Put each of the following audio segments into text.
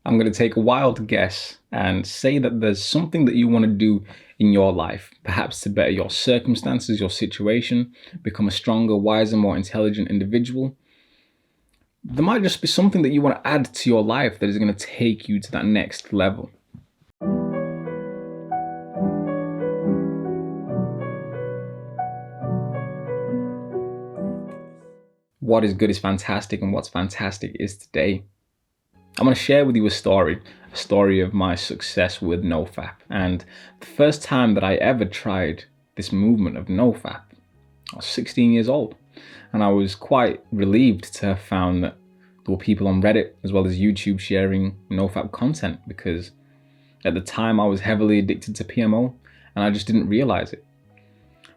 I'm going to take a wild guess and say that there's something that you want to do in your life, perhaps to better your circumstances, your situation, become a stronger, wiser, more intelligent individual. There might just be something that you want to add to your life that is going to take you to that next level. What is good is fantastic, and what's fantastic is today. I'm going to share with you a story of my success with NoFap. And the first time that I ever tried this movement of NoFap, I was 16 years old. And I was quite relieved to have found that there were people on Reddit as well as YouTube sharing NoFap content, because at the time I was heavily addicted to PMO and I just didn't realize it.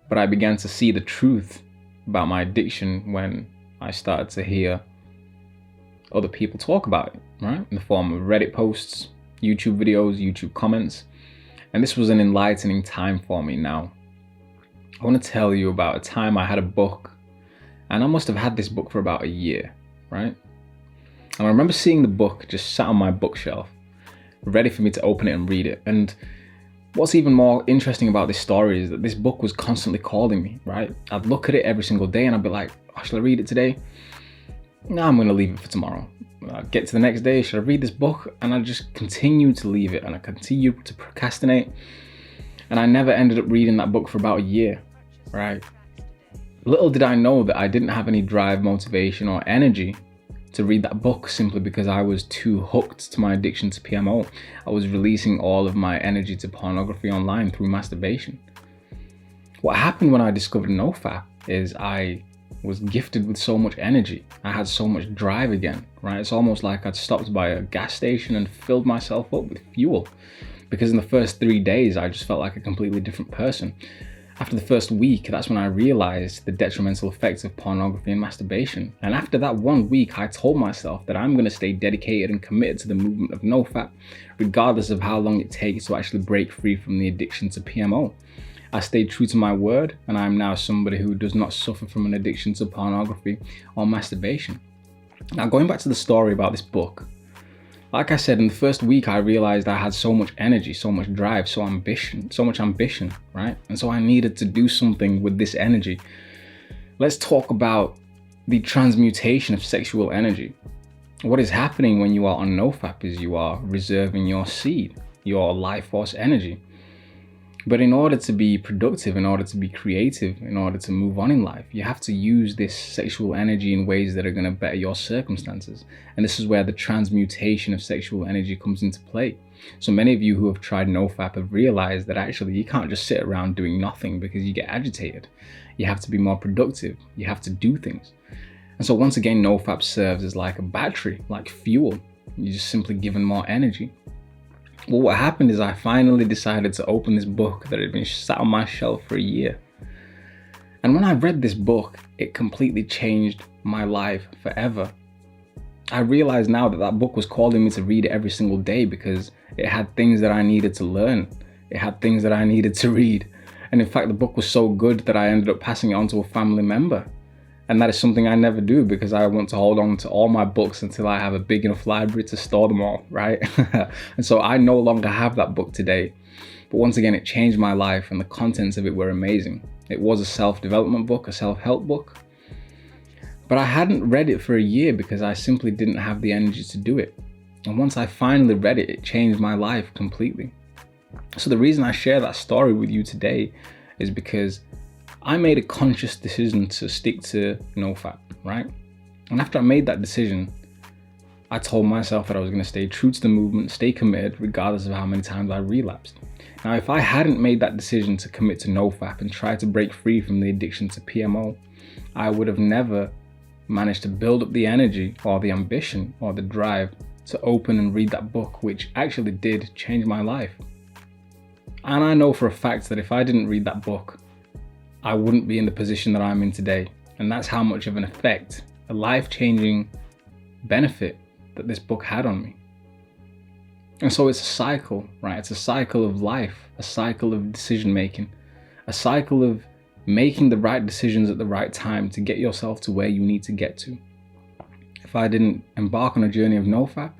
But I began to see the truth about my addiction when I started to hear other people talk about it, right? In the form of Reddit posts, YouTube videos, YouTube comments. And this was an enlightening time for me. Now, I want to tell you about a time I had a book, and I must have had this book for about a year, right? And I remember seeing the book just sat on my bookshelf, ready for me to open it and read it. And what's even more interesting about this story is that this book was constantly calling me, right? I'd look at it every single day and I'd be like, oh, should I read it today? No, I'm going to leave it for tomorrow. I'd get to the next day, should I read this book? And I just continue to leave it, and I continue to procrastinate. And I never ended up reading that book for about a year, right? Little did I know that I didn't have any drive, motivation, or energy to read that book, simply because I was too hooked to my addiction to PMO. I was releasing all of my energy to pornography online through masturbation. What happened when I discovered NoFap is I was gifted with so much energy. I had so much drive again, right? It's almost like I'd stopped by a gas station and filled myself up with fuel, because in the first 3 days, I just felt like a completely different person. After the first week, that's when I realized the detrimental effects of pornography and masturbation. And after that 1 week, I told myself that I'm going to stay dedicated and committed to the movement of NoFap, regardless of how long it takes to actually break free from the addiction to PMO. I stayed true to my word, and I am now somebody who does not suffer from an addiction to pornography or masturbation. Now, going back to the story about this book, like I said, in the first week, I realized I had so much energy, so much drive, so much ambition, right? And so I needed to do something with this energy. Let's talk about the transmutation of sexual energy. What is happening when you are on NoFap is you are reserving your seed, your life force energy. But in order to be productive, in order to be creative, in order to move on in life, you have to use this sexual energy in ways that are going to better your circumstances. And this is where the transmutation of sexual energy comes into play. So many of you who have tried NoFap have realized that actually you can't just sit around doing nothing because you get agitated. You have to be more productive. You have to do things. And so once again, NoFap serves as like a battery, like fuel. You're just simply given more energy. Well, what happened is I finally decided to open this book that had been sat on my shelf for a year. And when I read this book, it completely changed my life forever. I realize now that that book was calling me to read it every single day because it had things that I needed to learn. It had things that I needed to read. And in fact, the book was so good that I ended up passing it on to a family member. And that is something I never do because I want to hold on to all my books until I have a big enough library to store them all, right? And so I no longer have that book today. But once again, it changed my life, and the contents of it were amazing. It was a self-development book, a self-help book. But I hadn't read it for a year because I simply didn't have the energy to do it. And once I finally read it, it changed my life completely. So the reason I share that story with you today is because I made a conscious decision to stick to NoFap, right? And after I made that decision, I told myself that I was going to stay true to the movement, stay committed, regardless of how many times I relapsed. Now, if I hadn't made that decision to commit to NoFap and try to break free from the addiction to PMO, I would have never managed to build up the energy or the ambition or the drive to open and read that book, which actually did change my life. And I know for a fact that if I didn't read that book, I wouldn't be in the position that I'm in today. And that's how much of an effect, a life-changing benefit that this book had on me. And so it's a cycle, right? It's a cycle of life, a cycle of decision making, a cycle of making the right decisions at the right time to get yourself to where you need to get to. If I didn't embark on a journey of NoFap,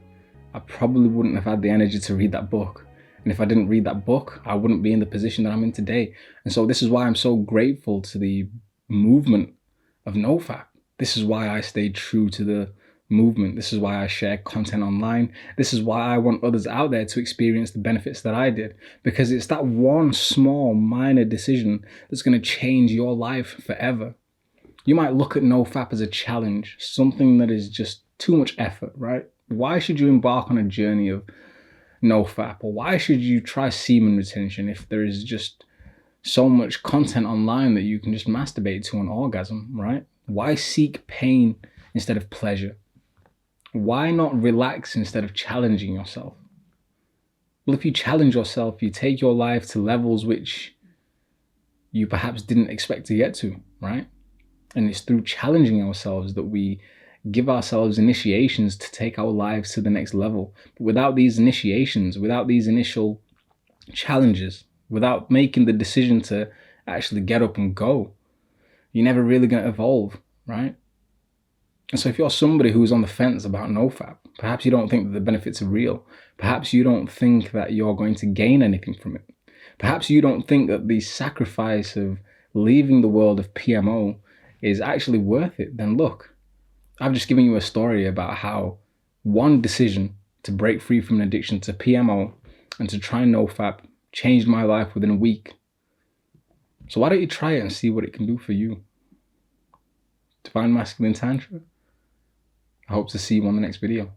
I probably wouldn't have had the energy to read that book. And if I didn't read that book, I wouldn't be in the position that I'm in today. And so this is why I'm so grateful to the movement of NoFap. This is why I stayed true to the movement. This is why I share content online. This is why I want others out there to experience the benefits that I did, because it's that one small minor decision that's going to change your life forever. You might look at NoFap as a challenge, something that is just too much effort, right? Why should you embark on a journey of NoFap? Or why should you try semen retention if there is just so much content online that you can just masturbate to an orgasm, right? Why seek pain instead of pleasure? Why not relax instead of challenging yourself? Well, if you challenge yourself, you take your life to levels which you perhaps didn't expect to get to, right? And it's through challenging ourselves that we give ourselves initiations to take our lives to the next level. But without these initiations, without these initial challenges, without making the decision to actually get up and go, you're never really going to evolve, right? And so if you're somebody who's on the fence about NoFap, perhaps you don't think that the benefits are real. Perhaps you don't think that you're going to gain anything from it. Perhaps you don't think that the sacrifice of leaving the world of PMO is actually worth it. Then look, I've just given you a story about how one decision to break free from an addiction to PMO and to try NoFap changed my life within a week. So why don't you try it and see what it can do for you? Divine Masculine Tantra. I hope to see you on the next video.